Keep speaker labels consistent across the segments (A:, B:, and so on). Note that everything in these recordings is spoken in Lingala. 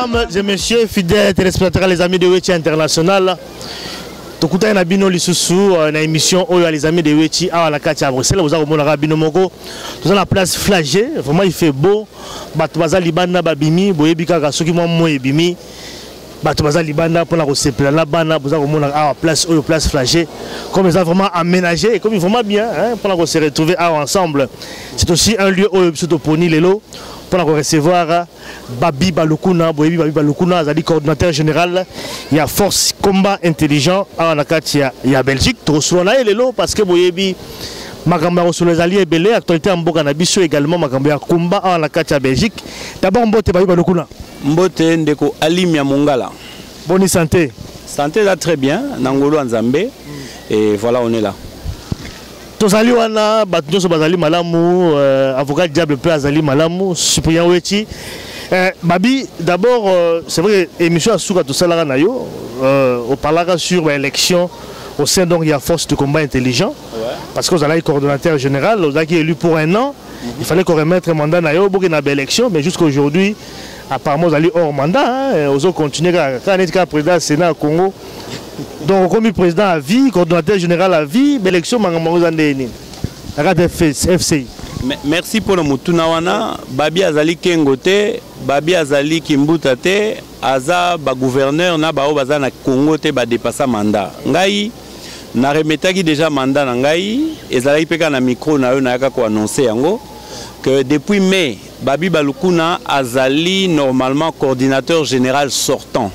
A: Mesdames et messieurs, fidèles téléspectateurs, les amis de Weti International, Tokuta na bino lisusu na émission Oyo les amis de Weti à la Katia à Bruxelles. Vous avez mon bino moko. Nous la place Flagey. Vraiment il fait beau. Bato baza libana babimi boyebi kaka soki mo ebimi. Bato baza libana pour la recépler la bana vous avez mon à place Oyo place Flagey. Comme ils ont vraiment aménagé et comme ils vont bien pour la se retrouver ensemble. C'est aussi un lieu où surtout pour ni lelo. Pour recevoir Babi Balukuna, Boyebi Babi Balukuna, Azali coordinateur général, il y a Force Combat Intelligent à Nakatia, il y a Belgique, Trosoana et Lelo, parce que Boyebi, Magamba sur les alliés belé, actualité en Boganabiso également, Magamba Combat à Nakatia Belgique. D'abord, Mbote Babi Balukuna. Mbote Ndeko Alimia Mongala. Bonne santé. Santé là très bien, Nangolo Nzambé, et voilà, on est là. Tozali wana batnyoso bazali malamu avocat diable peut azali malamu Cyprien Weti Babi d'abord c'est vrai émission à Souka tout ça là na yo on parlera sur l'élection au sein donc il y a Force de Combat Intelligent parce que vous allez coordonnateur général vous avez élu pour un an il fallait qu'on remette un mandat na yo pour une belle élection mais jusqu'à aujourd'hui apparemment vous allez hors mandat vous allez continuer quand on est président Sénat Congo. Donc, comme président à vie, coordonnateur général à vie, l'élection FCI.
B: Merci pour le Moutunawana. Babi Azali Kengote, Babi Azali Kimbutate, Aza, gouverneur, na bao baza na Congo te ba dépassa mandat. Ngai, na remetaki déjà mandat na ngai, ezalaki peka na micro na yo na yaka ko annoncer yango que depuis mai, Babi Balukuna Azali normalement coordinateur général sortant.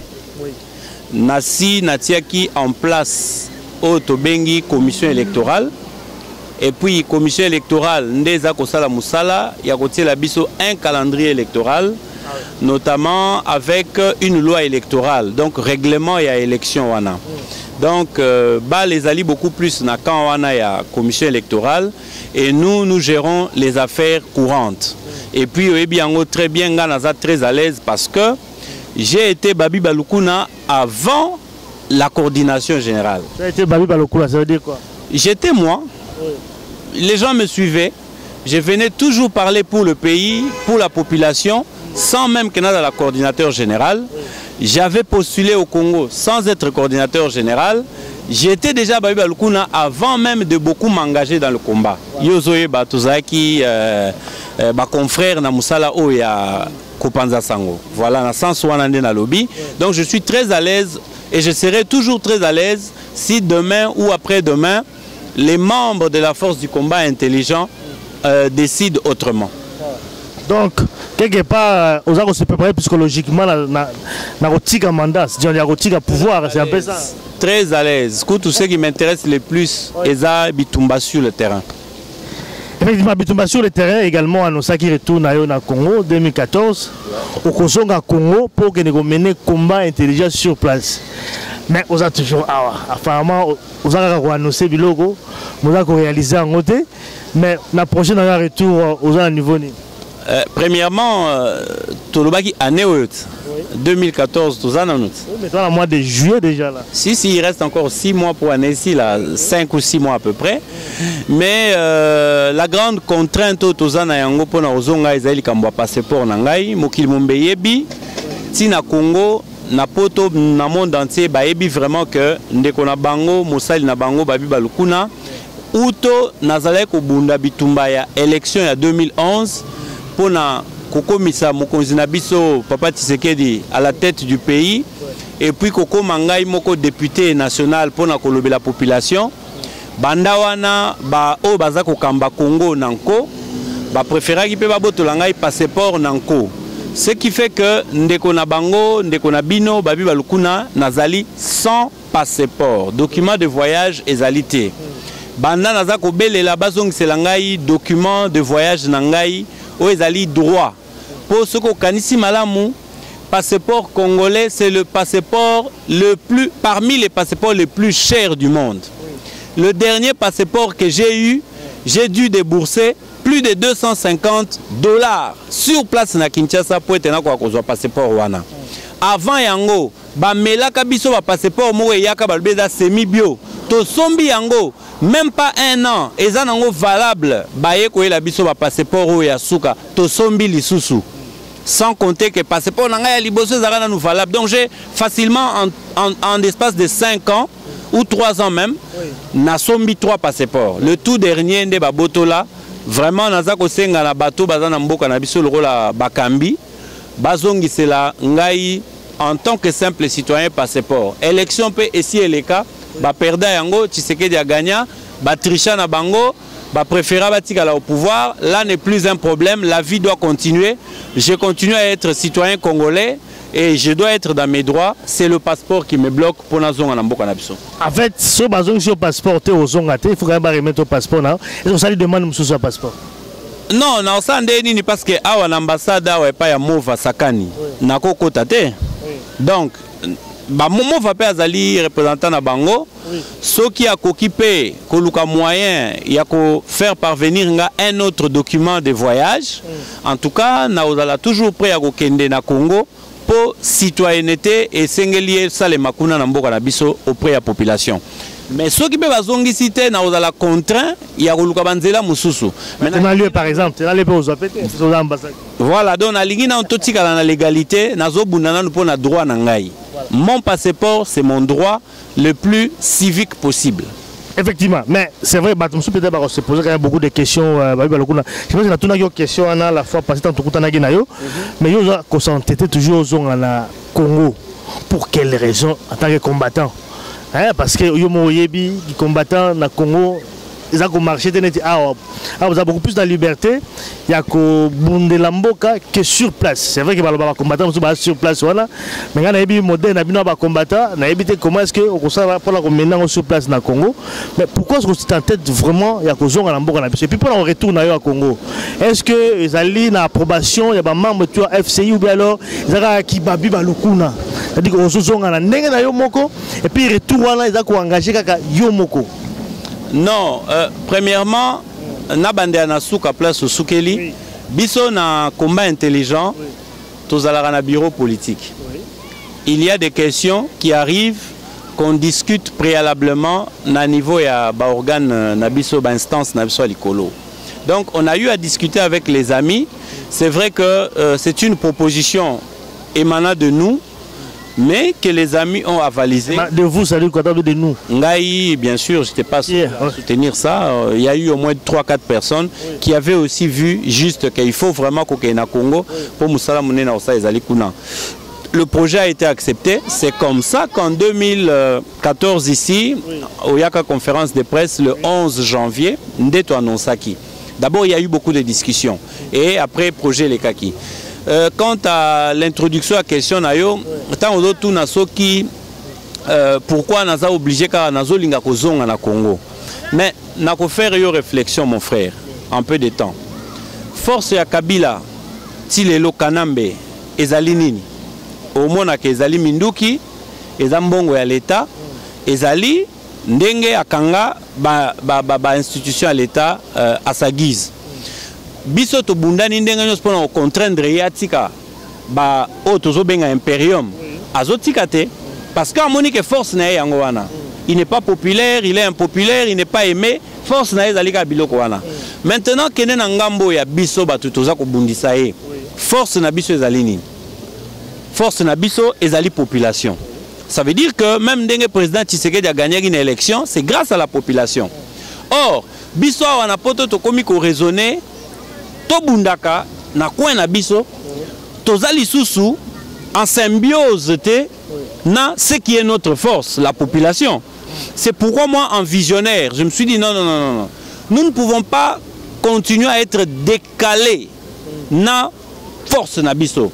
B: Nasi Natiaki en place au Tobengi commission électorale et puis commission électorale Ndeza Kosala Moussala y a côté la biso un calendrier électoral notamment avec une loi électorale donc règlement et à élection wana donc bah les alliés beaucoup plus na quand wana y a commission électorale et nous gérons les affaires courantes et puis très bien Ganaza très à l'aise parce que j'ai été Babi Balukuna avant la coordination générale.
A: Tu as été Babi Balukuna, ça veut dire quoi?
B: J'étais moi. Oui. Les gens me suivaient. Je venais toujours parler pour le pays, pour la population, sans même que dans la coordinateur général. Oui. J'avais postulé au Congo sans être coordinateur général. J'étais déjà Babi Balukuna avant même de beaucoup m'engager dans le combat. Yozoye Batuzaki, ma confrère Namusala Oya. Sango. Voilà, dans le sens où on est dans le lobby. Donc je suis très à l'aise et je serai toujours très à l'aise si demain ou après-demain, les membres de la force du combat intelligent décident autrement.
A: Donc, quelque part, on va se préparer psychologiquement dans le mandat, c'est-à-dire le pouvoir, c'est un peu ça.
B: Très à l'aise. Tout ce qui m'intéresse le plus, c'est Bitumba sur le terrain.
A: Effectivement, Bitumba sur le terrain également annoncé qu'il retourne au Congo 2014 au Congo pour que nous menions combat intelligent sur place. Mais on a toujours apparemment on a annoncé bilogo, on a réalisé en côté, mais la prochaine retour aux à niveau.
B: Premièrement, Tolobaki année 2014, tout ça,
A: oui, mais dans le mois de juillet déjà là.
B: Si, il reste encore 6 mois pour année ici, là, 5 ou 6 mois à peu près. Mais la grande contrainte au Tozana Yango pour Ozonga Isaïli Kambwa passeport Nangai, Mokil Mumbeyebi, Tina Congo, Napoto, na monde entier, Bayebi vraiment que Ndekona Bango, Moussali Nabango, Babi Balukuna, Uto Nazalek Obunda Bitumba ya élection ya 2011 pour na Koko Misa Mokonzi Nabiso Papa Tshisekedi à la tête du pays et puis Koko Mangai Moko député national pour na kolobe la population Bandawana ba o bazako kamba Congo nanko ba préféra ki pe ba botolangai passeport nanko ce qui fait que ndeko na bango ndeko na bino babi balukuna nazali sans passeport document de voyage ezalité banda nazako belela bazong selangai document de voyage nangai o ezali droit pour ce ko kanisi malamu passeport congolais c'est le passeport le plus parmi les passeports les plus chers du monde. Le dernier passeport que j'ai eu, j'ai dû débourser plus de $250 sur place na Kinshasa pour être un passeport wana. Avant yango, ba melaka biso ba passeport mo yaka ba beza semi bio. To sombi yango même pas un an, ezanango valable. Ba ye ko la biso ba passeport o ya suka. To sombi lisusu. sans compter que passeport nanga ya liboso ezaka nous valable. Donc j'ai facilement en l'espace de 5 ans ou 3 ans même, na sombi 3 passeports. Le tout dernier de babotola, vraiment naza ko senga na bato baza na mboka na biso lokola bakambi, bazongi cela ngai en tant que simple citoyen passeport. Élection peut ici et les cas, ba perda yango Tshisekedi a gagné, ba tricha na bango, ba préféra batikala au pouvoir, là n'est plus un problème, la vie doit continuer. Je continue à être citoyen congolais et je dois être dans mes droits. C'est le passeport qui me bloque pour la zone en mboka na biso. En fait,
A: si vous avez un passeport, il faut quand même remettre au passeport. Est-ce que ça lui demande un passeport?
B: Non, non, ça n'est parce que l'ambassade n'est pas mova sakani. Nako kotate. Donc, Momo va pas azali représentant na bango. Ceux qui a occupé koluka moyen, il y a faire parvenir un autre document de voyage. En tout cas, na ozala toujours prêt à kokende na Congo pour citoyenneté et sengelier sale makuna na mboka na biso auprès de la population. Mais ceux qui peuvent zongi cité na ozala contraint, il y a koluka banzela mususu.
A: Maintenant lieu par exemple, tu as les aux ambassades.
B: Voilà, donc na lingi na ontotika na légalité, na zo bunana pour na droit na ngai. Mon passeport, c'est mon droit le plus civique possible.
A: Effectivement, mais c'est vrai, peut-être se poser quand même beaucoup de questions. Je pense que la question la fois passée dans tout mais ils ont concentré toujours aux zones à Congo. Pour quelles raisons en tant que combattant? Parce que les combattants na Congo, ils ont marché, vous avez beaucoup plus de liberté. Il y a que Lamboka que sur place. C'est vrai que les combattants sont sur place. Mais il y a des modèles, il y a des combattants. Comment est-ce que on maintenant sur place dans le Congo? Mais pourquoi est-ce que c'est en tête vraiment? Il y a que Zonga Lamboka. Et puis pour on retourne au Congo, est-ce que les alliés ont approbation? Il y a des membres de FCI ou bien alors ils ont qui babi balukuna. C'est-à-dire que Zonga n'a yomoko. Et puis retour ils ont engagé yomoko.
B: Non, premièrement, na bande na souka place au soukeli, biso na combat intelligent, tous à la bureau politique. Il y a des questions qui arrivent qu'on discute préalablement na niveau ya ba organe na biso ba instance na biso likolo. Donc on a eu à discuter avec les amis. C'est vrai que c'est une proposition émanant de nous, mais que les amis ont avalisé.
A: De vous, ça veut dire de nous?
B: Ngai, bien sûr, je n'étais pas à soutenir ça. Il y a eu au moins 3-4 personnes qui avaient aussi vu juste qu'il faut vraiment qu'on ait un Congo pour Moussala Mounena Osa et Zalikuna. Le projet a été accepté. C'est comme ça qu'en 2014 ici, au Yaka conférence de presse, le 11 janvier, Ndeto Anonsaki. D'abord, il y a eu beaucoup de discussions. Et après, projet les Kaki. Quant à l'introduction à la question, pourquoi nous sommes obligés de Congo? Mais nous avons fait une réflexion, mon frère, en peu de temps. Force ya Kabila, Tilelo Kanambe, Ezali Nini, au moins Ezali Minduki, Ezambongo ya l'État, Ezali Ndenge Akanga, institution à l'État à sa guise. Biso to bundani ndenge nyos pona contraindre yatika ba otozo benga imperium azotika te parce que amoni que force na yango wana il n'est pas populaire, il est impopulaire, il n'est pas aimé, force na ezalika biloko wana. Maintenant kene na ngambo ya biso batu toza ko bundisa ye force na biso ezali nini? Force na biso ezali population. Ça veut dire que même ndenge président Tshisekedi a gagné une élection, c'est grâce à la population. Or biso wana poto to komi ko raisonner Tobundaka na coin na biso tozali susu en symbiose na ce qui est notre force, la population. C'est pourquoi moi en visionnaire, je me suis dit non, nous ne pouvons pas continuer à être décalés na force na biso.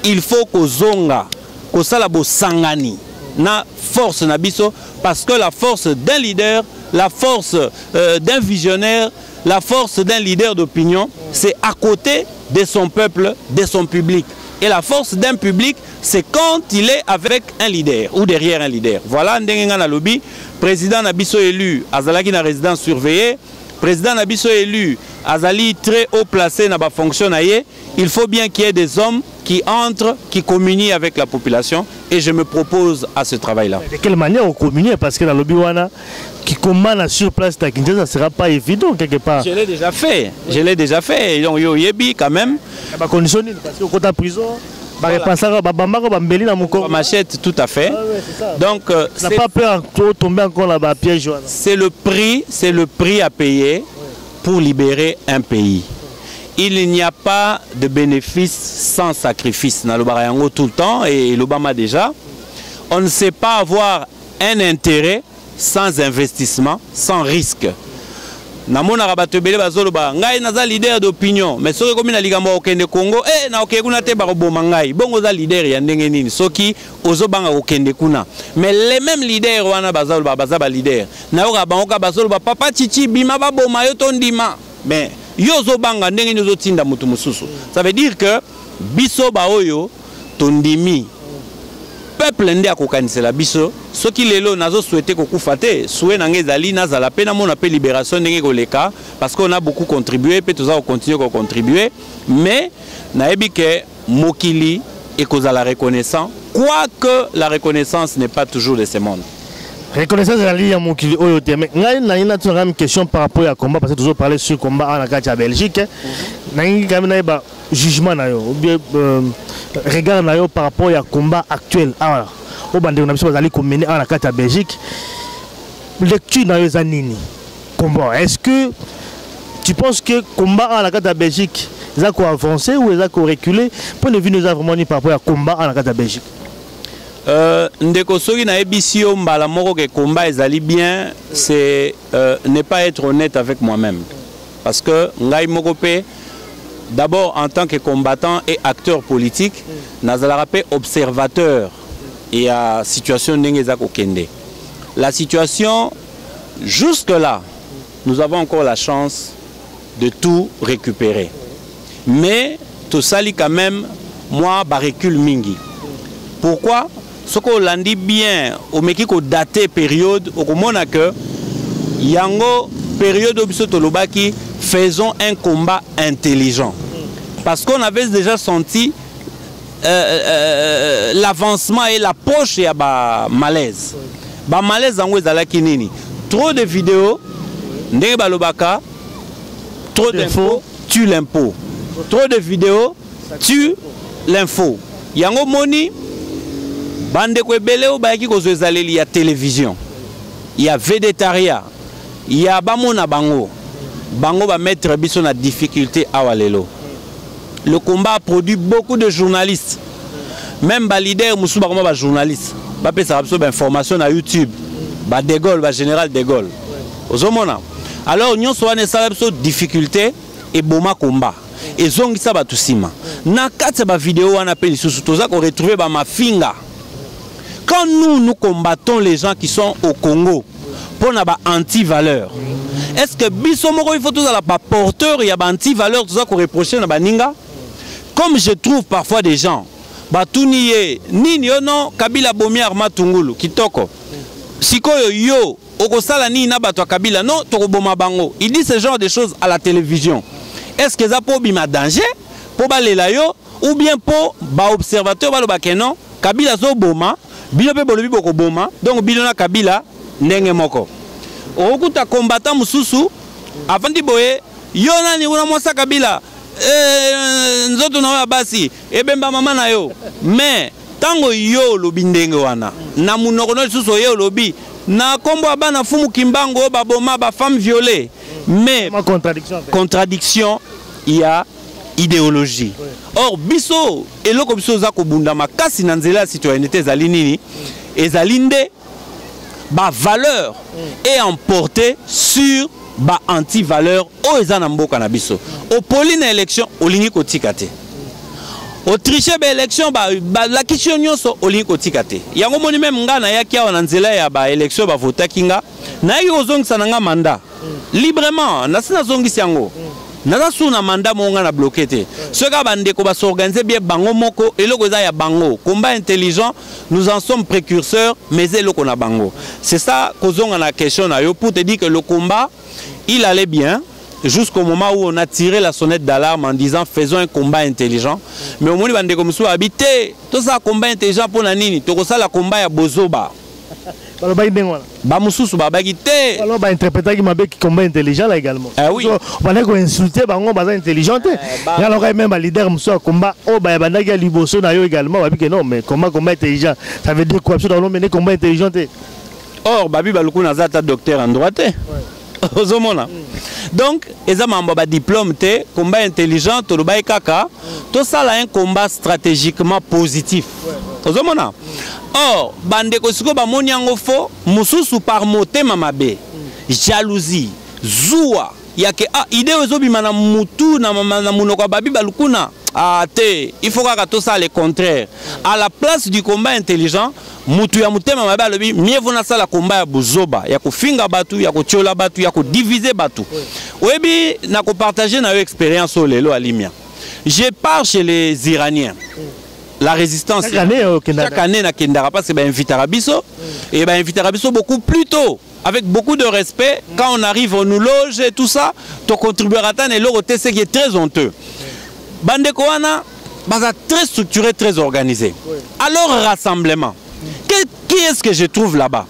B: Il faut que zonga, que salabo sangani na force na biso parce que la force d'un leader, la force d'un visionnaire, la force d'un leader d'opinion, c'est à côté de son peuple, de son public. Et la force d'un public, c'est quand il est avec un leader ou derrière un leader. Voilà, Ndengenga Nalobi, président Nabiso élu, Azalaki na résidence surveillée, président Nabiso élu, Azali très haut placé dans la fonction. Il faut bien qu'il y ait des hommes qui entre, qui communie avec la population, et je me propose à ce travail-là.
A: De quelle manière on communie? Parce que la Lobiwana qui commande sur place à Kinshasa, ça ne sera pas évident quelque part.
B: Je l'ai déjà fait, je l'ai déjà fait. Donc, yo yebi quand même.
A: Conditionné parce que quand en prison,
B: machette, tout à fait. Donc,
A: n'a pas peur de tomber encore là-bas piège.
B: C'est le prix à payer pour libérer un pays. Il n'y a pas de bénéfice sans sacrifice. Dans le Barayango tout le temps, et l'Obama déjà. On ne sait pas avoir un intérêt sans investissement, sans risque. Namona rabatebele bazoloba ngai naza leader d'opinion mais soki komi na likambo okende Congo na okende kuna te bakoboma ngai bongo za leader ya ndenge nini soki ozobanga okende kuna mais les mêmes leaders wana bazoloba baza ba leader na yoka bangoka bazoloba papa chichi bima baboma yo tondima mais yo zobanga ndenge nini ozotinda mutu mususu. Ça veut dire que biso ba oyo tondimi peuple nde akokanisela biso soki lelo nazo souhaiter kokufa te souhait nange ezali nazala pe na mona pe libération ndenge koleka parce qu'on a beaucoup contribué pe toza continuer ko contribuer mais nayebi ke mokili ekozala reconnaissant quoique la reconnaissance n'est pas toujours de ce monde.
A: Reconnaissance ezali ya mokili oyo te mais ngai na une question par rapport à combat parce que toujours parler sur combat en Akati à Belgique nangi quand même na jugement na yo ou bien regard na yo par rapport à combat actuel au bande na biso bazali commener en Akati à Belgique lecture na yo za nini combat est-ce que tu penses que combat en Akati à Belgique ça ko avancer ou ça ko reculer point de vue nous a vraiment ni par rapport à combat en Akati à Belgique?
B: Ndeko soki na ebisi yo mbala moko ke combat ezali bien c'est ne pas être honnête avec moi-même parce que ngai moko pe d'abord en tant que combattant et acteur politique nazala pe observateur et à situation ndenge za kokende. La situation jusque là nous avons encore la chance de tout récupérer mais tout ça li quand même moi ba recul mingi. Pourquoi? Ce qu'on l'a dit bien, au meki ko daté période, au komona que yango période obisotolobaki faisons un combat intelligent. Parce qu'on avait déjà senti l'avancement et l'approche ya ba malaise. Ba malaise yango ezalaki nini? Trop de vidéos, ndenge balobaka, trop d'infos tue l'impôt. Trop de vidéos tue l'info. Yango moni bande ko ebele o bayaki kozo ezaleli ya télévision, il y a végétariat, il y a bamona bango ba mettre biso na difficulté awa lelo. Le combat a produit beaucoup de journalistes, même ba leader musu ba ba journaliste ba pesa biso ba information na YouTube, ba De Gaulle, ba général De Gaulle ozomona. Alors nyonso wana esala biso difficulté et boma combat et zongisa ba tusima na kati ba vidéo wana pe lisusu toza ko retrouver ba mafinga. Quand nous combattons les gens qui sont au Congo pour na ba anti-valeur, est-ce que biso moko il faut tous la pas porteur il y a ba anti-valeur tout ça qu'on reprocher na ba ninga? Comme je trouve parfois des gens ba tuniye nini non Kabila bomi Arma Tungulu kitoko sikoyo yo okosala nini na bato Kabila non tokoboma bango. Il dit ce genre de choses à la télévision. Est-ce que ça pour bima danger pour balela yo ou bien pour ba observateur ba lo ba kenon Kabila zo boma bino pe bolobi boko boma donc bino na Kabila ndenge moko okuta combattant mususu avant di boye yo nani una mwasa Kabila nzoto na basi ebemba mama na yo mais tango yo lobi ndenge wana na munoko no susu yo lobi na kombo abana fumu kimbango ba boma ba femme violée mais contradiction il y a idéologie. Or biso eloko biso za kobunda makasi na nzela citoyenneté ezali nini ezalinde ba valeur et emporter sur ba anti valeur o ezana mboka na biso o poli na élection olingi kotika te o tricher ba élection ba la question nyonso olingi kotika te yango moni même ngana ya kia na nzela ya ba élection ba vota kinga na yo zongisa nga mandat librement na sina zongisa yango naza suna mandat monga na bloqué te ceux bande ko ba s'organiser bien bango moko eloko za ya bango combat intelligent nous en sommes précurseurs mais eloko na bango c'est ça kozonga na question na yo pour te dire que le combat il allait bien jusqu'au moment où on a tiré la sonnette d'alarme en disant faisons un combat intelligent. Mais au moment où on a habité, tout ça combat intelligent pour Nanini, tout ça la combat à Bozoba. Bamususu babagité.
A: Alors bah interpréter qui m'a dit combat intelligent là également.
B: Ah oui.
A: On va dire insulter bango baza intelligent. Et alors même leader muso combat oh bah bandaki liboso na yo également va dire que non mais combat intelligent ça veut dire quoi dans mener combat intelligent.
B: Or babi baluku na zata docteur en droit. Ozomona. Donc eza mamba ba diplôme te combat intelligent to lobai kaka tout ça là un combat stratégiquement positif. Ozomona. Or, bande kosiko ba moni yango fo mususu par motema mabe jalousie zuwa yake idée ezobima na mutu na munoko babi balukuna te il faut que tout ça le contraire à la place du combat intelligent mutu ya motema mabe alobi mieux vaut na sala combat ya buzoba ya kofinga batu ya kotiola batu ya kodiviser batu oyebi na ko partager na yo expérience au lelo alimia je pars chez les Iraniens. La résistance chaque année na kendara parce que ben invitera biso et ben invitera biso beaucoup plus tôt avec beaucoup de respect quand on arrive on nous loge et tout ça to contribuera tant et l'autre ce qui est très honteux bande koana baza très structuré très organisé alors rassemblement qui est-ce que je trouve là-bas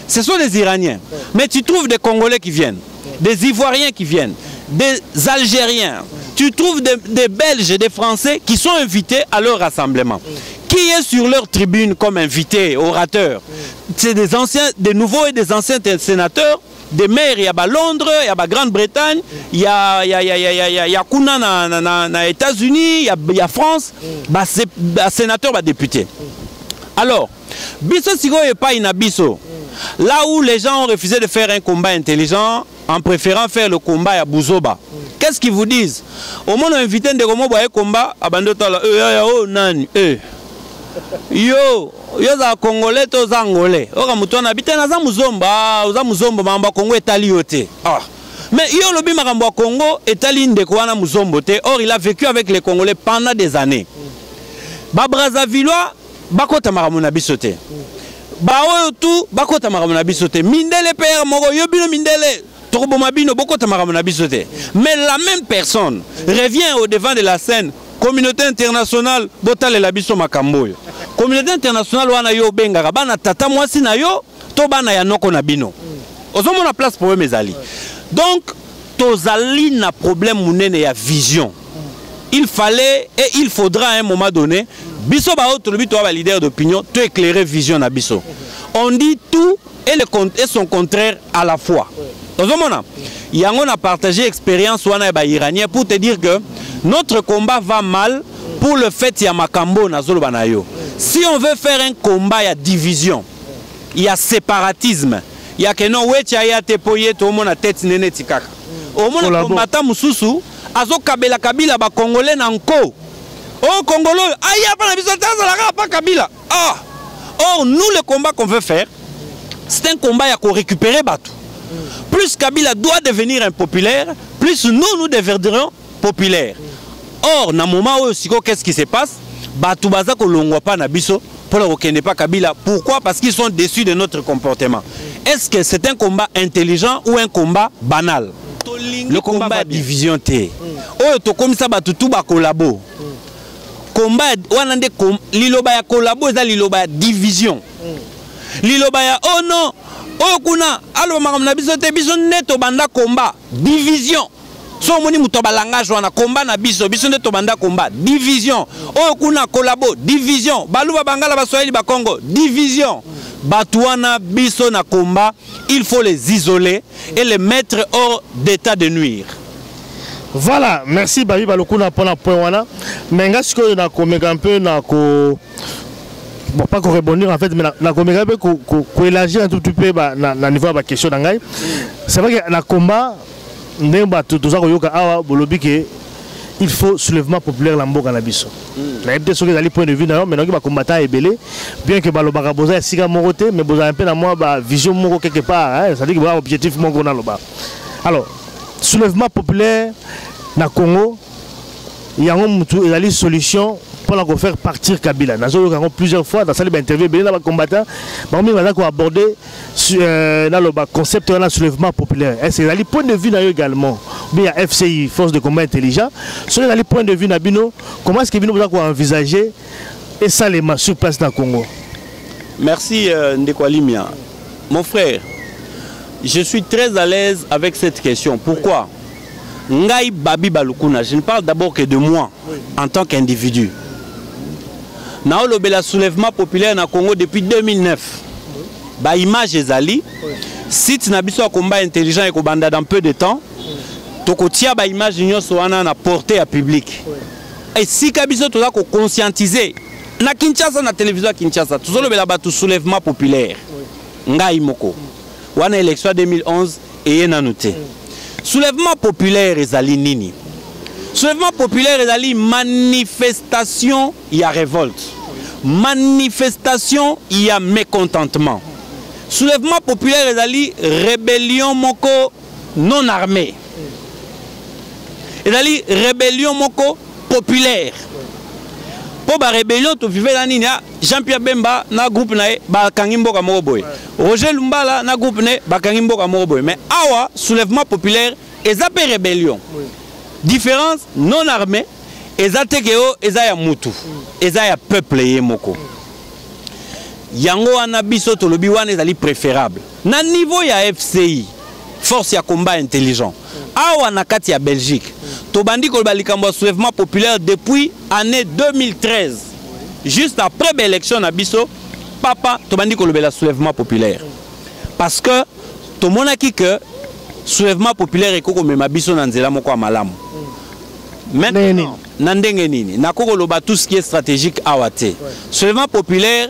B: ce sont les Iraniens mais tu trouves des Congolais qui viennent des Ivoiriens qui viennent des Algériens. Tu trouves des Belges et des Français qui sont invités à leur rassemblement. Qui est sur leur tribune comme invité, orateur? C'est des anciens, des nouveaux et des anciens sénateurs, des maires, il y a Londres, il y a Grande-Bretagne, il y a Kuna na États-Unis, il y a France, sénateur, député. Alors, biso sigo et pas inabiso. Là où les gens ont refusé de faire un combat intelligent en préférant faire le combat à Bouzoba. Qu'est-ce qu'ils vous disent? Au moins, on a invité de combat à Bandotala. Yo, za Congolais, to za Angolais. Oka mutona habité na za muzomba mamba Congo etaliote. Ah. Mais yo lobi makambo Congo etali ndeko wana muzombo te. Or il a vécu avec les Congolais pendant des années. Ba Brazzavillois bakota makambo na biso te. Ba oyo tout bakota makambo na biso te. Mindele père moko yo bino mindele. Mais la même personne revient au devant de la scène. Communauté internationale, botale la biso makamboyo. Communauté internationale wana yo benga bana tata mwasi na yo to bana ya noko na bino. Ozomo na place pour mes alliés. Donc tozali na problème munene ya vision. Il fallait et il faudra à un moment donné biso ba autre bito ba leader d'opinion to éclairer vision na biso. On dit tout et son contraire à la fois. Yangon a partagé expérience iranien pour te dire que notre combat va mal pour le fait qu'il y a Makambo na Zolo Banayo. Si on veut faire un combat, il y a division, il y a séparatisme, il y a que non, ya te poye to mona tête nene tikaka. Au moins combattant mususu, azo kabila ba congolais nanko. Oh congolo, aya pa na biso tazala pa kabila. Ah. Or nous le combat qu'on veut faire, c'est un combat à récupérer Batou. Plus Kabila doit devenir impopulaire, plus nous deviendrons populaires. Or, dans le moment où qu'est-ce qui se passe? Batou baza ko longwa pa na biso pour ne pas Kabila. Pourquoi? Parce qu'ils sont déçus de notre comportement. Est-ce que c'est un combat intelligent ou un combat banal? Le combat division T. Oh, to comme ça Batou tout ba collabo. Combat wanande liloba ya collabo za liloba division. Liloba ya oh non. Oh kuna alo makamna biso te biso neto banda combat division. So moni mutoba langage wana combat na biso neto banda combat division. Oh kuna collabo division. Baluba bangala ba Swahili ba Congo division. Batouana biso na combat, il faut les isoler et les mettre hors d'état de nuire.
A: Voilà, merci Babi Balokuna pour la point wana. Mais est-ce que na komeka un peu na ko bon pas qu'on rebondir en fait mais na komeka un peu ko élargir un tout petit peu na niveau ba question d'angai. C'est vrai que na combat ndemba tout ça ko yoka awa bolobi ke il faut soulèvement populaire la mboka na biso. Na ebte soki zali point de vue na mais donc ba combattant ebelé bien que balobaka boza sika morote mais boza un peu na moi ba vision moko quelque part hein, ça dit que ba objectif moko na loba. Alors soulèvement populaire na Congo, il y a une solution pour faire partir Kabila. Nous avons plusieurs fois dans cette interview, les combattants ont abordé le concept de soulèvement populaire. C'est le point de vue également. bien FCI, Force de combat intelligent. Selon les points de vue Nabino, comment est-ce que Bino vous envisager et ça les sur place dans le Congo?
B: Merci Ndekwalimia. Mon frère, je suis très à l'aise avec cette question. Pourquoi? Ngai Babi Balukuna, je ne parle d'abord que de moi en tant qu'individu. Naolo Bela soulèvement populaire na Congo depuis 2009. Ba image ezali, site na biso ya combat intelligent et kobanda dans peu de temps. Tokotia ba image nyonso wana na portée à public. Et si kabiso toza ko conscientiser na Kinshasa na télévision à Kinshasa, tozolo bela ba soulèvement populaire. Ngai moko. Wana élection 2011 et na noté. Soulèvement populaire ezali nini? Soulèvement populaire ezali manifestation, il y a révolte. Manifestation, il y a mécontentement. Soulèvement populaire ezali rébellion moko non armée. Ezali rébellion moko populaire. Pour la rébellion, tu vivais dans Nina, Jean-Pierre Bemba, na groupe na ba kangimbo ka moroboy. Roger Lumbala na groupe ne ba kangimbo ka moroboy. Mais awa soulèvement populaire ezapé rébellion. Différence non armée, ezatekeo ezaya mutu. Ezaya peuple yemoko. Yango wana biso tolobi wana ezali préférable. Na niveau ya FCI, force ya combat intelligent. Awa na kati ya Belgique. Tobandi ko balikambo soulèvement populaire depuis année 2013. Juste après l'élection na biso, papa tobandi ko bela soulèvement populaire. Parce que to monaki que soulèvement populaire ekoko mema biso na nzela moko malamu. Maintenant, na ndenge nini, na koko loba tout ce qui est stratégique awate. Soulèvement populaire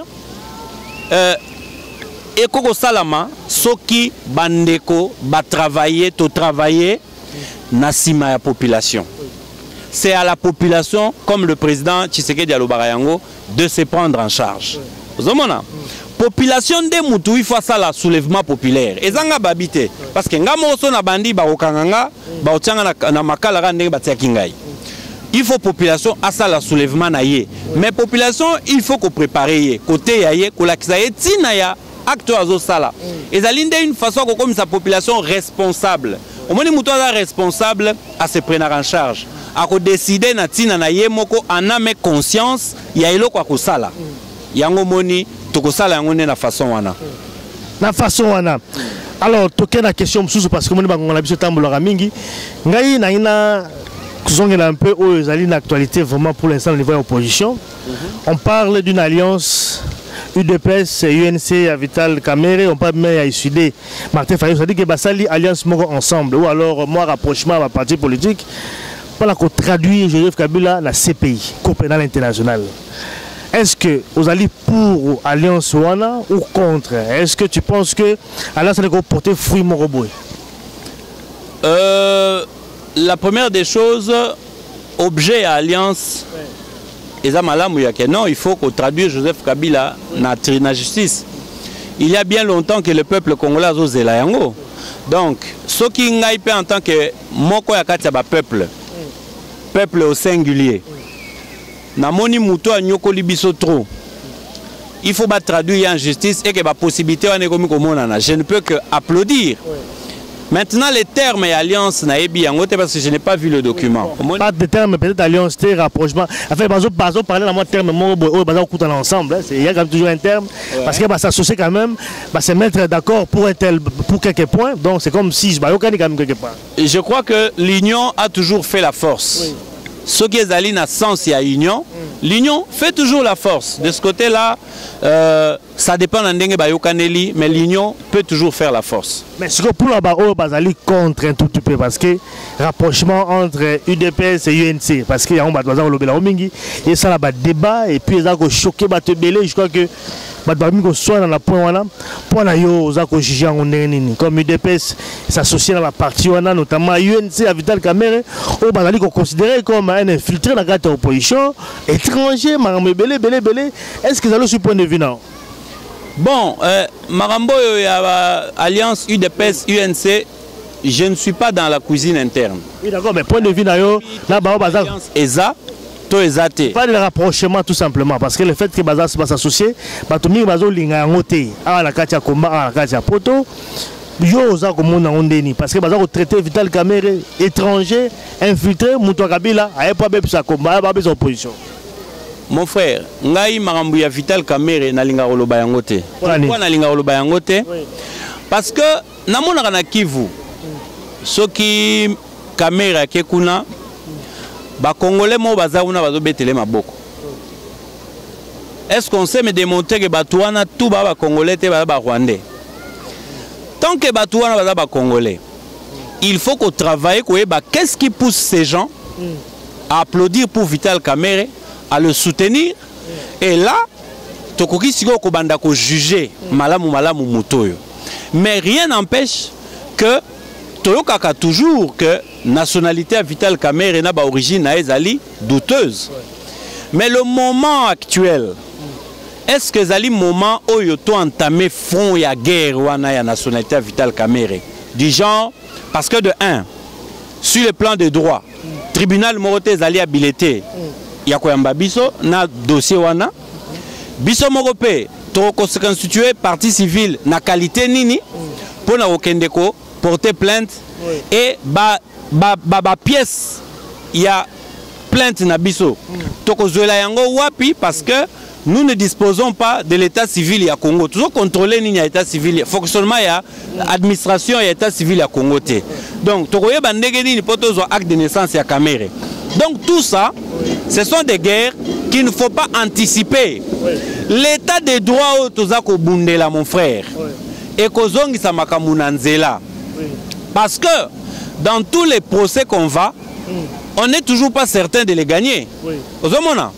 B: ekoko salama soki bandeko ba travailler to travailler na sima ya population. C'est à la population, comme le président Tshisekedi alobaka yango, de se prendre en charge. Ozomona population de mutu il faut ça la soulèvement populaire. Ezanga babité parce que nga moso na bandi ba okanganga ba otianga na makala ka ndenge batia kingai. Il faut population à ça la soulèvement na ye. Mais population il faut ko préparer ye côté ya ye ko lakisa ye tina ya acte azo sala. Ezalinde une façon ko comme sa population responsable. Au moins mutu est responsable à se prendre en charge. À décider na tina na ye moko en âme conscience ya eloko akosala. Yango moni tokosala yango na façon wana.
A: Na façon wana. Alors toke na question msusu parce que moni bango na biso tambolaka mingi. Ngai na ina kuzongela un peu aux ezali na actualité vraiment pour l'instant au niveau de l'opposition. On parle d'une alliance UDPS, UNC, à Vital Kamere, on parle même à ISUD, Martin Fayou, ça dit que Basali alliance moko ensemble ou alors moi rapprochement à parti politique pour la traduire Joseph Kabila dans CPI, Cour pénale internationale. Est-ce que vous allez pour alliance Wana ou contre? Est-ce que tu penses que alliance allait porter fruit moroboy?
B: La première des choses, objet à alliance. Non, il faut qu'on traduise Joseph Kabila dans la justice. Il y a bien longtemps que le peuple congolais a osé la yango. Donc, ce qui est en tant que moko yakati ba peuple au singulier. Na moni muto a nyoko libiso trop. Il faut pas traduire en justice et que la possibilité je ne peux que applaudir. Maintenant, les termes et alliance, parce que je n'ai pas vu le document.
A: Pas de termes, peut-être alliance, rapprochement. Enfin, on parler dans mon terme, on ensemble. Il y a toujours un terme. Parce que s'associer quand même, se mettre d'accord pour quelques points. Donc, c'est comme si je quelque part.
B: Je crois que l'union a toujours fait la force. Oui. Ce qui est allé dans le sens, il y a union. L'union fait toujours la force. De ce côté-là, ça dépend de l'ending, mais l'union peut toujours faire la force.
A: Mais ce que pour la barre, Bazali contre un tout petit peu parce que rapprochement entre UDPS et UNC, parce qu'il y a un et ça là débat et puis ils ont choqué, je crois que soit dans la point pour juger comme UDPS s'associer dans la partie notamment UNC à Vital Kamere au Bazali considéré comme un infiltré dans la opposition étranger est-ce que vous avez ce point de vue non?
B: Bon, Marambo alliance UDPS UNC, je ne suis pas dans la cuisine interne.
A: Oui d'accord, mais point de vue
B: alliance ESA.
A: Pas de rapprochement tout simplement parce que le fait que Bazar va s'associer, Batoumi Bazo Linga Ngote, à la Katia Komba, à la Katia Poto, yo oza komona ondeni parce que baza ko traiter Vital Kamerhe étranger infiltré muto Kabila aye pas bepsa combat ba besoin opposition.
B: Mon frère, ngai makambu ya Vital Kamerhe nalinga koloba yango te. Pourquoi nalinga koloba yango te? Parce que namona na Kivu soki Kamerhe akekuna ba Congolais mo baza una bazo betele maboko. Est-ce qu'on sait me démontrer que Batouana tout ba Congolais te ba Rwandais? Tant que Batouana ba Congolais, il faut qu'on travaille qu'est-ce qui pousse ces gens à applaudir pour Vital Kamerhe, à le soutenir. Et là, tokoki siko ko banda ko juger malamu mutoyo. Mais rien n'empêche que toyokaka toujours que nationalité à Vital Kamerhe na ba origine na ezali douteuse. Mais le moment actuel, est-ce que zali moment où yo to entamé front ya guerre wana ya nationalité à Vital Kamerhe du genre parce que de 1 sur le plan des droits tribunal morote zali habilité ya koyamba biso na dossier wana biso morope to ko se constituer partie civile na qualité nini pour na okende ko porter plainte et ba pièce ya plainte na biso to ko zoela yango wapi parce que nous ne disposons pas de l'état civil à Congo. Toujours contrôler l'état civil, fonctionnement ya administration et état civil à Congo. Donc, tu vois, bandegeni potozo acte de naissance à Kamerhe. Donc tout ça, ce sont des guerres qu'il ne faut pas anticiper. L'état des droits au tozako bundela mon frère. Et kozongi sa makamunanzela. Parce que dans tous les procès qu'on va, on n'est toujours pas certain de les gagner. Ozomona.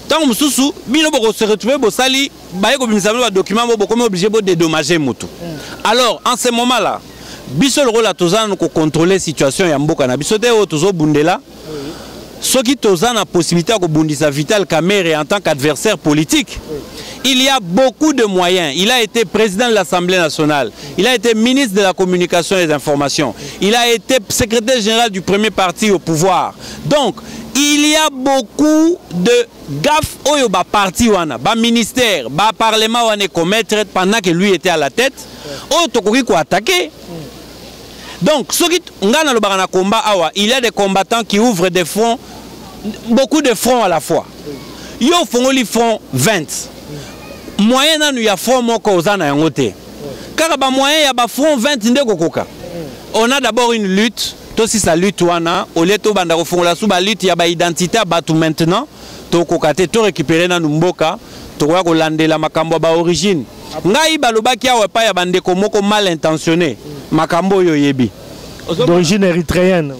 B: Tant que Moussou, bino boko se retrouver bosali, baye ko bimisa ba document bo comme obligé de dédommager mutu. Alors en ce moment-là, biso le rôle à tozana ko contrôler situation ya mboka na biso te o tozo bundela. Ceux qui tozana la possibilité de bundisa Vital Kamerhe en tant qu'adversaire politique. Il y a beaucoup de moyens. Il a été président de l'Assemblée nationale. Il a été ministre de la communication et des informations. Il a été secrétaire général du premier parti au pouvoir. Donc, il y a beaucoup de gaffes au parti wana, ba ministère, ba parlement wana commettre pendant que lui était à la tête. Oh tokoki ko attaquer. Donc ceux qui ngana lo bana combat awa, il y a des combattants qui ouvrent des fronts, beaucoup de fronts à la fois. Yo fongoli front 20. Moyen nanu ya front moko ozana yango te. Car ba moyen ya ba front 20 ndeko koka. On a d'abord une lutte. Tout si sa lutte wana, au lieu de banda ko fongola sous ba lutte ya ba identité ba tout maintenant, to kokate to récupérer na mboka, to ko landela makambo ba origine. Ngai balobaki awa pa ya bande ko moko mal intentionné, makambo yo yebi.
A: D'origine érythréenne.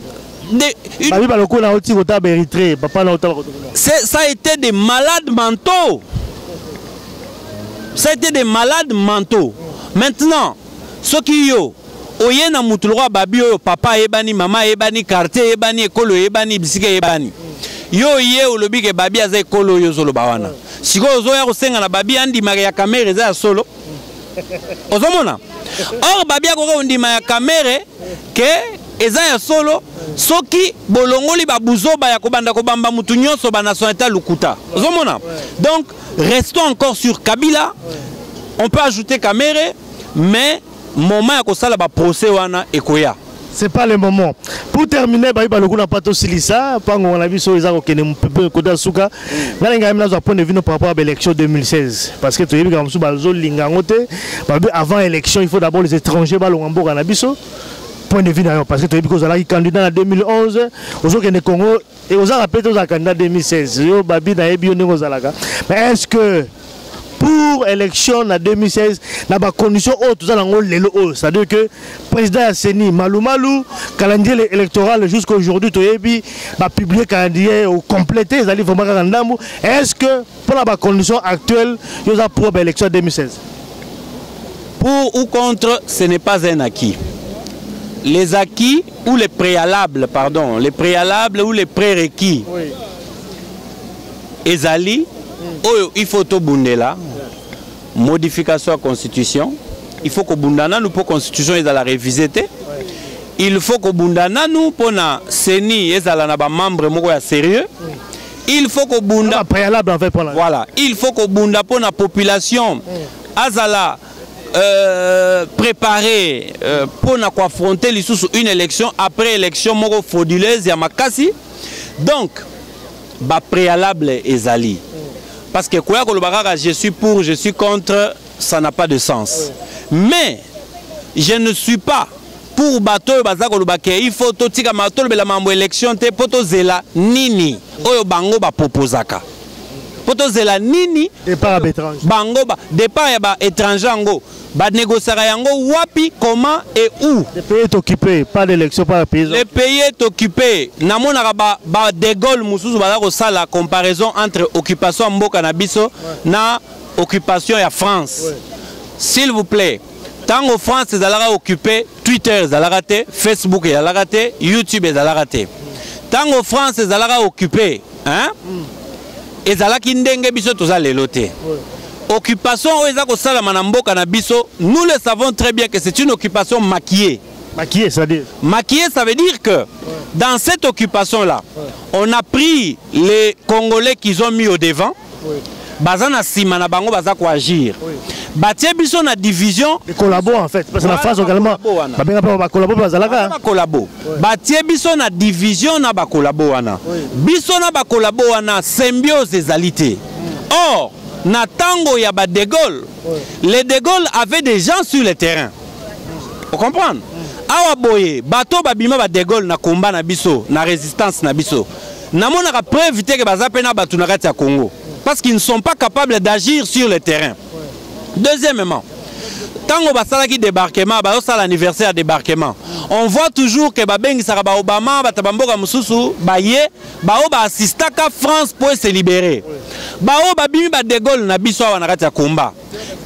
A: Babi baloko na oti kota ba Érythrée, papa na ota.
B: Ça a été des malades mentaux. Ça a été des malades mentaux. Maintenant, ceux qui yo oye na mutulwa babi oyo papa ebani mama ebani quartier ebani ekolo ebani bisika ebani yo ye olobi ke babi aza ekolo yo zolo bawana siko ozo ya kosenga na babi andima ya Kamerhe za solo ozomona or babi akoka ondima ya Kamerhe ke eza ya solo soki bolongoli babuzoba ya kobanda kobamba mutu nyonso ba nationalité lukuta ozomona donc restons encore sur Kabila on peut ajouter Kamerhe mais moment à ça la procès wana ekoya.
A: C'est pas le moment. Pour terminer, bayi baloko na pato silisa, pango on a vu sur ezako kene mpepe koda suka. Ngala ngam na zo point de vue par rapport à l'élection 2016 parce que to yebi kam su bazo linga ngote, avant élection, il faut d'abord les étrangers balonga mboka na biso. Point de vue parce que to yebi ko zala ki candidat en 2011, ozo kene Congo et ozo rappelé aux candidats 2016. Yo babi na yebi onengo zalaka. Mais est-ce que pour l'élection en 2016, la condition haute, c'est-à-dire que le président Asseni, Malou, calendrier électoral jusqu'à aujourd'hui, il a publié le calendrier complété. Est-ce que pour la condition actuelle, il y a pour l'élection 2016?
B: Pour ou contre, ce n'est pas un acquis. Les acquis ou les préalables, pardon, les préalables ou les prérequis. Oui. Ezali, il faut tout bundela. Modification à la constitution. Il faut que bundana nous pour constitution ils la réviser. Il faut que bundana nous pour na seni ils la na ba membre moko ya sérieux. Il faut que bunda
A: préalable en fait pour la...
B: Voilà, il faut que bunda pour la population azala préparer pour affronter une élection après élection moko frauduleuse ya makasi. Donc ba préalable ezali. Parce que quoi que je suis pour, je suis contre, ça n'a pas de sens. Mais je ne suis pas pour bateau bazako lubake il faut to tika matolo bela mambo élection te poto zela nini oyo bango ba proposaka poto zela nini
A: départ étranger
B: bango ba départ ya ba étranger ngo ba négocier yango wapi comment et où
A: le pays est occupé pas d'élection pas de pays
B: le pays est occupé namona ba de Gaulle mususu bazako sala la comparaison entre occupation mboka na biso na occupation ya France s'il vous plaît. Tant que France est occupé, Twitter est raté, Facebook est raté, YouTube est raté. Tant que France est occupé, hein? Et zala kindenge biso toza lelote. Occupation oezako sala manambo kanabiso, nous le savons très bien que c'est une occupation maquillée.
A: Maquillée, ça veut dire?
B: Maquillée, ça veut dire que dans cette occupation-là, on a pris les Congolais qu'ils ont mis au devant. Bazana simana bango bazako agir. Batie biso na division
A: les collabos en fait parce que la phase également ba collabo bazalaka
B: ba collabo batie biso na division na ba collabo wana biso na ba collabo wana symbiose ezalité. Or na tango ya ba de Gaulle les de Gaulle avaient des gens sur le terrain. Vous comprenez? Awa boye bato babima ba de Gaulle na combat na biso na résistance na biso na mona ka preuve que baza pena batu na kati ya Congo. Parce qu'ils ne sont pas capables d'agir sur le terrain. Deuxièmement, tant qu'on va faire débarquement, l'anniversaire débarquement, on voit toujours que Obama, Batabamboga Mususu, Baye, Baoba assista qu'à France pour se libérer. Baoba Bimi De Gaulle Nabiso Wanaratia Kumba.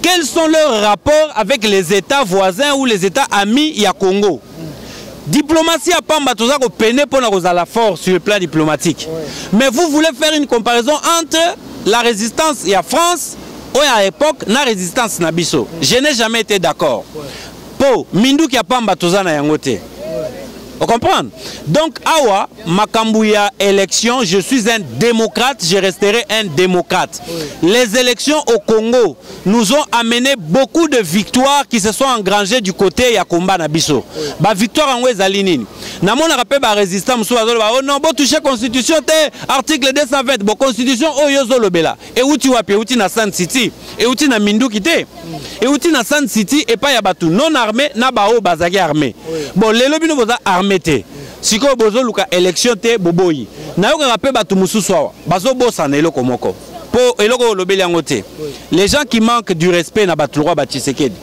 B: Quels sont leurs rapports avec les États voisins ou les États amis ya Congo? Diplomatie à Pamba Tozako peine pour la force sur le plan diplomatique. Mais vous voulez faire une comparaison entre la résistance et la France ou à l'époque la résistance Nabiso. Je n'ai jamais été d'accord. Po Mindu qui a Pamba Tozana Yangote. Vous comprenez? Donc, awa, Makambouya élection, je suis un démocrate, je resterai un démocrate. Les élections au Congo nous ont amené beaucoup de victoires qui se sont engrangées du côté Yakumba Nabiso. Ba victoire en Ouezalinine. Namon a rappelé ba résistant oh non, bon toucher constitution article 220, bon constitution Oyozo Lobela. Et où tu wapi, où tu na San City, et où tu na Mindu Kite, et où tu na San City, et pas Yabatu non armé, na bao bazagi armé. Bon, les lobbies nous armés. Si ko bozo luka élection te boboyi na yo rappel batu mususu awa bazo bosa na eloko moko po eloko lobeli yango te les gens qui manquent du respect na batu roi ba Tshisekedi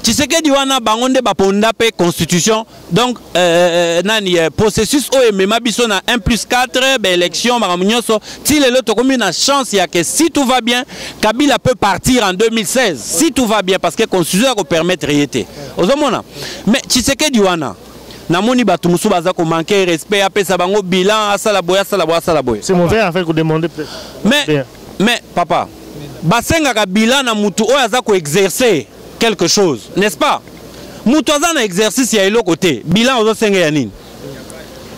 B: Tshisekedi wana bangonde ba ponda pe constitution donc nani processus o emema biso na 1+4 ba élection maramunyoso ti lelo to komi na chance ya que si tout va bien Kabila peut partir en 2016 si tout va bien parce que constitution ko permettre yete ozomona mais Tshisekedi wana namoni batu musu baza ko manquer respect apesa bango bilan asala boya
A: c'est mauvais en fait que demander peut-être
B: mais papa basenga ka bilan na mutu oyo aza ko exercer quelque chose n'est-ce pas mutu aza na exercice ya eloko te bilan ozo senga ya nini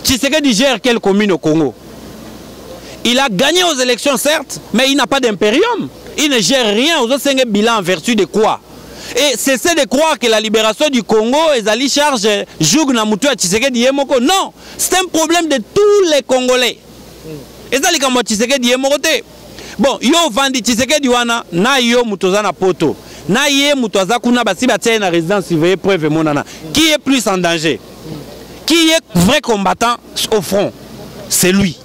B: Tshisekedi gère quelle commune au Congo? Il a gagné aux élections certes mais il n'a pas d'impérium, il ne gère rien ozo senga bilan en vertu de quoi? Et cessez de croire que la libération du Congo est allée charge Joug Namutu à Tshisekedi Yemoko. Non, c'est un problème de tous les Congolais. Et ça, les Tshisekedi Yemoko. Bon, yo vandi Tshisekedi wana na yo mutoza na poto. Na ye mutoza kuna basi batia na résidence surveillée preuve monana. Qui est plus en danger? Qui est vrai combattant au front? C'est lui.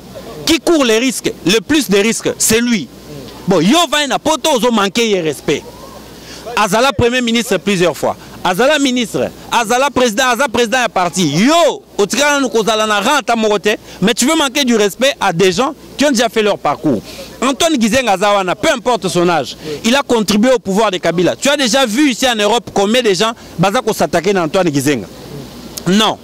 B: Qui court les risques, le plus de risques? C'est lui. Bon, yo vandi na poto ozo manquer de respect. Azala premier ministre plusieurs fois. Azala ministre, Azala président à parti. Yo, mais tu veux manquer du respect à des gens qui ont déjà fait leur parcours. Antoine Gizenga Zawana, peu importe son âge, il a contribué au pouvoir de Kabila. Tu as déjà vu ici en Europe combien de gens s'attaquer à Antoine Gizenga? Non.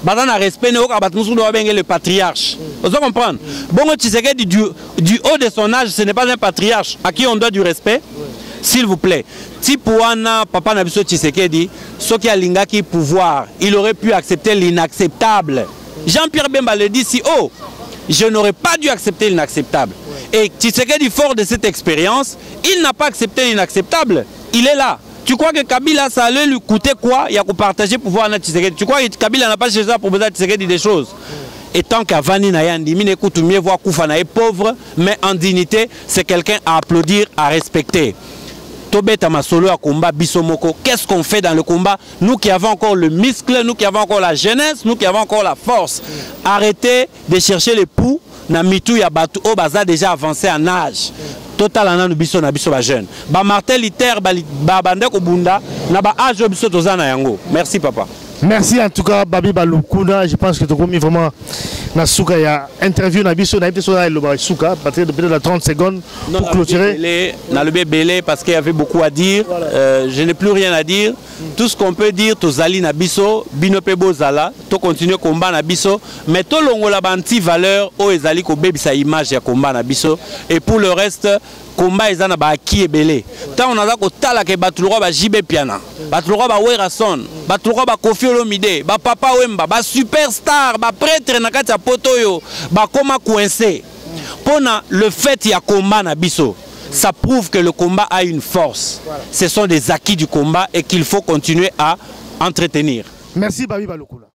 B: Bazana respect le patriarche. Vous comprenez? Bon, Tshisekedi du haut de son âge, ce n'est pas un patriarche à qui on doit du respect. S'il vous plaît, Tipouana, Papa Nabiso Tshisekedi, ce qui a l'ingaki pouvoir, il aurait pu accepter l'inacceptable. Jean-Pierre Bemba le dit si haut, je n'aurais pas dû accepter l'inacceptable. Et Tshisekedi, fort de cette expérience, il n'a pas accepté l'inacceptable. Il est là. Tu crois que Kabila, ça allait lui coûter quoi? Il y a qu'à partager pouvoir na Tshisekedi. Tu crois que Kabila n'a pas cherché à proposer à Tshisekedi des choses? Et tant qu'Avani Nayandi, mine écoute mieux voir Koufana est pauvre, mais en dignité, c'est quelqu'un à applaudir, à respecter. Tobeta Masolo à combat Bisomoko. Qu'est-ce qu'on fait dans le combat? Nous qui avons encore le muscle, nous qui avons encore la jeunesse, nous qui avons encore la force. Arrêtez de chercher les poux. Na mitou ya batu o baza déjà avancé en âge. Total ananu biso na biso ba jeune. Ba Martin Luther ba bande ko bunda na ba âge biso tozana yango. Merci papa.
A: Merci en tout cas Babi Balukuna, je pense que tu as commis vraiment na souka ya interview na biso na biso na le souka peut-être la 30 secondes pour clôturer.
B: Na le belé parce qu'il y avait beaucoup à dire. Je n'ai plus rien à dire. Tout ce qu'on peut dire tozali na biso bino pe bozala, to continuer combat na biso, mais to longola banti valeur o ezali ko bebisa image ya combat na biso et pour le reste combat ezana ba ki ebele. Tant on a ko tala ke batulwa ba JB Piana, batulwa ba Werason, batulwa ba Kofi Olomide, ba Papa Wemba, ba superstar, ba prêtre na kati ya potoyo, ba koma coincé. Pona le fait ya combat na biso. Ça prouve que le combat a une force. Voilà. Ce sont des acquis du combat et qu'il faut continuer à entretenir.
A: Merci Babi Balukuna.